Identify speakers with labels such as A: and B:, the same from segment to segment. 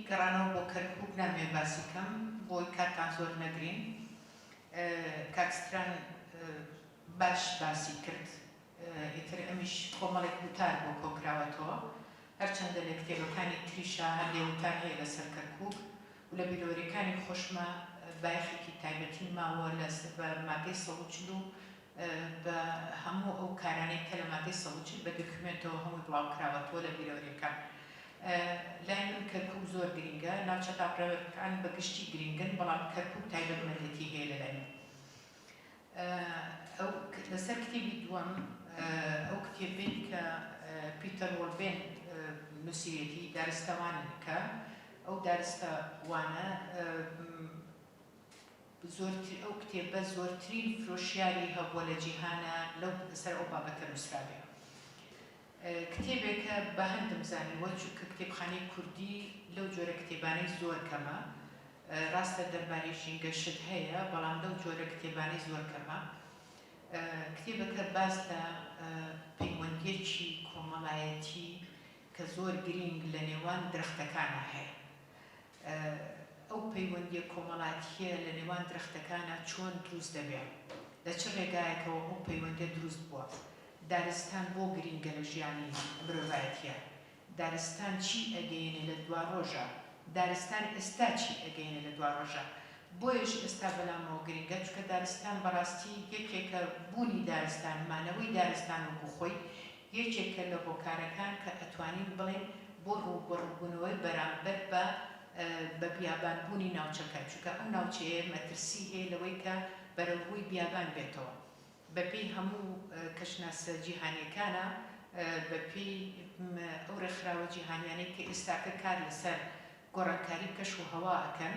A: گەڕانەوە بۆ کەرکووک نامێ باسی کەم بۆی کاتان زۆر نەگرین کاکستران باش باسی کرد ئیتر ئەمیش کۆمەڵێک وتار بۆ کۆکراوەتەوە هەرچەندە لە کتێبەکانی تریشا هەندێ وتار هەیە لەسەر کەرکووک و لە بیرۆریەکانی خۆشمە بایەخێکی تایبەتی ماوە بە مادەی 140 بە هەموو ئەو کارانەی کە لە مادەی 140 بە دۆکیومنتەوە هەمووی بڵاوکراوەتەوە لە بیرۆریەکان لای من کەرکووک زۆر گرینگە ناوچە تاپڕەوەەکان بە گشتی گرینگن بەڵام کەرکووک تایبەتمەندێتی هەیە لەلای من ئەو لەسەر کتێبی دووەم ئەو کتێبەی کە پیتەر وۆلبێن نووسیوێتی دارستەوانن کە ئەو دارستەوانە ئەو کتێبە زۆرترین فرۆشیاری هەبووە لە جیهانە لەو لەسەر ئەو بابەتە نووسرابێ کتێبێکە بە هەندم زانیوە چونکە کتێبخانەی کوردی لەو جۆرە کتێبانەی زۆر کەمە ڕاستە دەربارەی ژینگە شت هەیە بەڵام لەو جۆرە کتێبانەی زۆر کەمە کتێبەکە باز لە پەیوەندیەکی کۆمەڵایەتی کە زۆر گرنگ لە نێوان درەختەکانە هەیە ئەو پەیوەندیە کۆمەڵاتیە لە نێوان درەختەکانە چۆن دروست دەبێت لە چ ڕێگایەکەوە ئەو پەیوەندیە دروست بووە دارستان بۆ گرینگە لە ژیانی مرۆڤایەتیە دارستان چی ئەگەیەنێ لە دوا ڕۆژە دارستان ئێستا چی ئەگەیەنێ لە دوا ڕۆژە بۆیەش ئێستا بەلامەوە گرینگە چونکە دارستان بەڕاستی یەکێکە بوونی دارستان مانەوەی دارستان وەکو خۆی یەکێکە لە هۆکارەکان کە ئەتوانین بڵێن بۆ ڕووبەڕووبوونەوەی بەرامبەر بە بیابانبوونی ناوچەکە چونکە ئەو ناوچەیە مەترسی هەیە لەوەی کە بەرەوڕووی بیابان بێتەوە بەپێی هەموو کەشناسە جیهانیەکانە بەپێی ئەو ڕێکخراوە جیهانیانەی کە ئێستاکە کار لەسەر گۆڕانکاری کەش و هەوا ئەکەن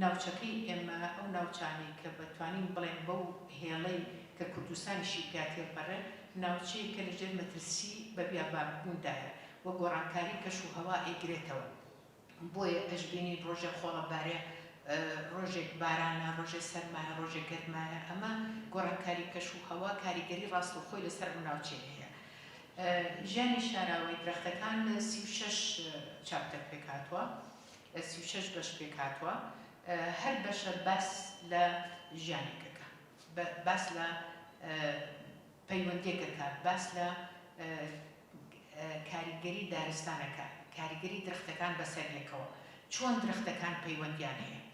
A: ناوچەکەی ئێمە ئەو ناوچانەی کە بەتوانین بڵێن بەو هێڵەی کە کوردستانیشی پیاتێپەڕێ ناوچەیە کە لەژێر مەترسی بە بیابانبووندایە وە گۆڕانکاری کەش و هەوا ئەیگرێتەوە بۆیە ئەشبینی ڕۆژێک خۆڵەبارێ ڕۆژێک بارانە ڕۆژێک سەرمایە ڕۆژێک گەرمایە ئەمە گۆڕانکاری کەش و هەوا کاریگەری ڕاست و خۆی لەسەر ئەو ناوچەیە هەیە ژیانی شاراوەی درەختەکان لە 36 چاپتەر پێکهاتووە لە 36 بەش پێکهاتووە هەر بەشە باس لە ژیانێکەکە باس لە پەیوەندیەکەکە باس لە کاریگەری دارستانەکە کاریگەری درەختەکان بەسەرێکەوە چۆن درەختەکان پەیوەندیان هەیە